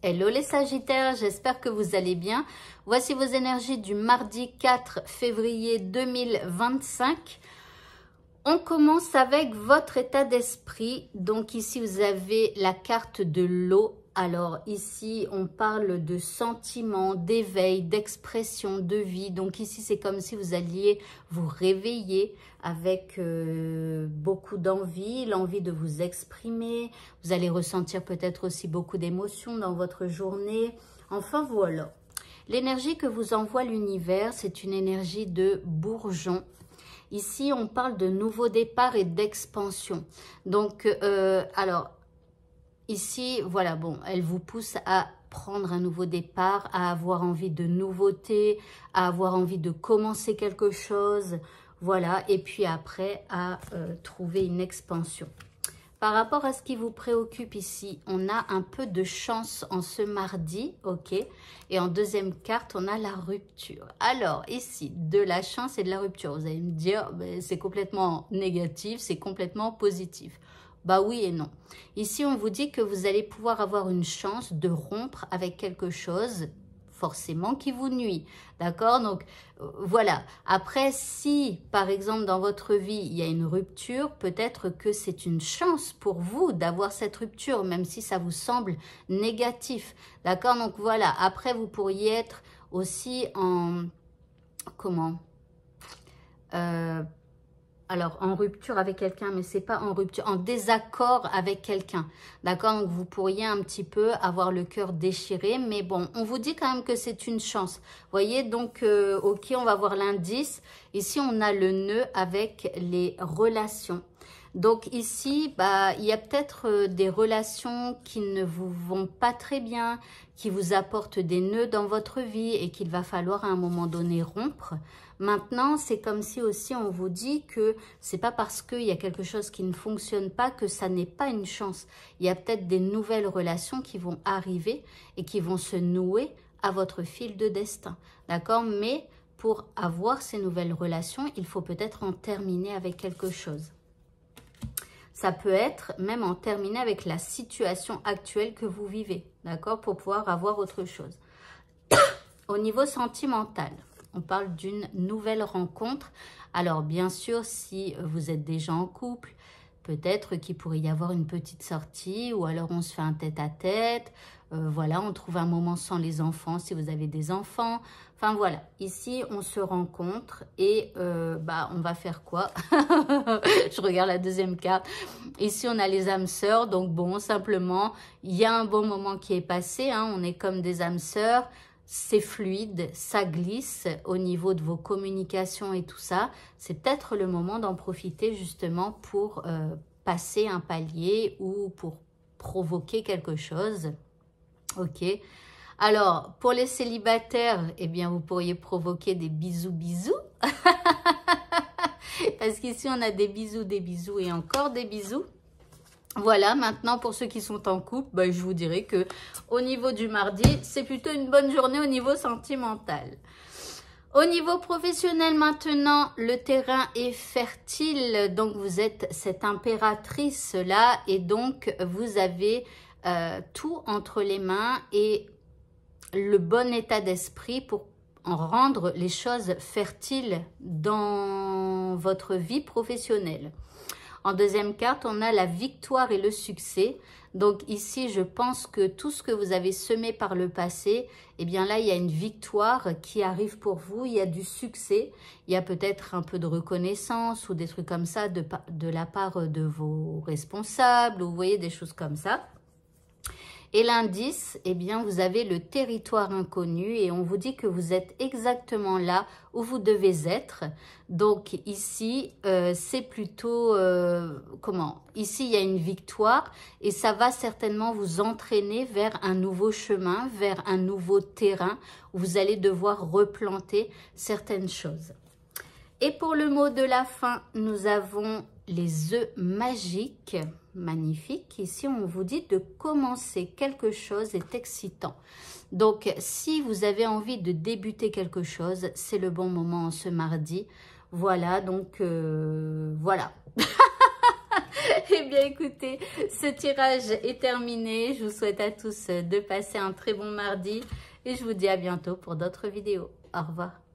Hello les Sagittaires, j'espère que vous allez bien. Voici vos énergies du mardi 4 février 2025. On commence avec votre état d'esprit. Donc ici, vous avez la carte de l'eau. Alors ici, on parle de sentiments, d'éveil, d'expression, de vie. Donc ici, c'est comme si vous alliez vous réveiller avec beaucoup d'envie, l'envie de vous exprimer. Vous allez ressentir peut-être aussi beaucoup d'émotions dans votre journée. Enfin, voilà. L'énergie que vous envoie l'univers, c'est une énergie de bourgeon. Ici, on parle de nouveau départ et d'expansion. Donc, alors, ici, voilà, bon, elle vous pousse à prendre un nouveau départ, à avoir envie de nouveautés, à avoir envie de commencer quelque chose, voilà, et puis après, à trouver une expansion. Par rapport à ce qui vous préoccupe ici, on a un peu de chance en ce mardi, ok? Et en deuxième carte, on a la rupture. Alors, ici, de la chance et de la rupture. Vous allez me dire, c'est complètement négatif, c'est complètement positif. Bah oui et non. Ici, on vous dit que vous allez pouvoir avoir une chance de rompre avec quelque chose forcément qui vous nuit, d'accord? Donc, voilà. Après, si, par exemple, dans votre vie, il y a une rupture, peut-être que c'est une chance pour vous d'avoir cette rupture, même si ça vous semble négatif, d'accord? Donc, voilà. Après, vous pourriez être aussi en... Comment alors, en rupture avec quelqu'un, mais c'est pas en rupture, en désaccord avec quelqu'un. D'accord? Donc, vous pourriez un petit peu avoir le cœur déchiré. Mais bon, on vous dit quand même que c'est une chance. Vous voyez, donc, ok, on va voir l'indice. Ici, on a le nœud avec les relations. Donc ici, bah, il y a peut-être des relations qui ne vous vont pas très bien, qui vous apportent des nœuds dans votre vie et qu'il va falloir à un moment donné rompre. Maintenant, c'est comme si aussi on vous dit que c'est pas parce qu'il y a quelque chose qui ne fonctionne pas que ça n'est pas une chance. Il y a peut-être des nouvelles relations qui vont arriver et qui vont se nouer à votre fil de destin. D'accord? Mais pour avoir ces nouvelles relations, il faut peut-être en terminer avec quelque chose. Ça peut être même en terminer avec la situation actuelle que vous vivez, d'accord, pour pouvoir avoir autre chose. Au niveau sentimental, on parle d'une nouvelle rencontre. Alors, bien sûr, si vous êtes déjà en couple, peut-être qu'il pourrait y avoir une petite sortie ou alors on se fait un tête-à-tête. Voilà, on trouve un moment sans les enfants si vous avez des enfants. Enfin, voilà. Ici, on se rencontre et bah, on va faire quoi? Je regarde la deuxième carte. Ici, on a les âmes sœurs. Donc, bon, simplement, il y a un bon moment qui est passé. Hein, on est comme des âmes sœurs. C'est fluide, ça glisse au niveau de vos communications et tout ça. C'est peut-être le moment d'en profiter justement pour passer un palier ou pour provoquer quelque chose. Ok. Alors, pour les célibataires, eh bien, vous pourriez provoquer des bisous. Parce qu'ici, on a des bisous et encore des bisous. Voilà, maintenant pour ceux qui sont en couple, bah, je vous dirais que au niveau du mardi, c'est plutôt une bonne journée au niveau sentimental. Au niveau professionnel maintenant, le terrain est fertile, donc vous êtes cette impératrice-là et donc vous avez tout entre les mains et le bon état d'esprit pour en rendre les choses fertiles dans votre vie professionnelle. En deuxième carte, on a la victoire et le succès. Donc ici, je pense que tout ce que vous avez semé par le passé, eh bien là, il y a une victoire qui arrive pour vous. Il y a du succès. Il y a peut-être un peu de reconnaissance ou des trucs comme ça de la part de vos responsables. Ou vous voyez, des choses comme ça. Et l'indice, eh bien, vous avez le territoire inconnu et on vous dit que vous êtes exactement là où vous devez être. Donc ici, c'est plutôt, comment? Ici, il y a une victoire et ça va certainement vous entraîner vers un nouveau chemin, vers un nouveau terrain où vous allez devoir replanter certaines choses. Et pour le mot de la fin, nous avons les œufs magiques. Magnifique. Ici, on vous dit de commencer quelque chose est excitant. Donc, si vous avez envie de débuter quelque chose, c'est le bon moment en ce mardi. Voilà, donc, voilà. Eh bien, écoutez, ce tirage est terminé. Je vous souhaite à tous de passer un très bon mardi et je vous dis à bientôt pour d'autres vidéos. Au revoir.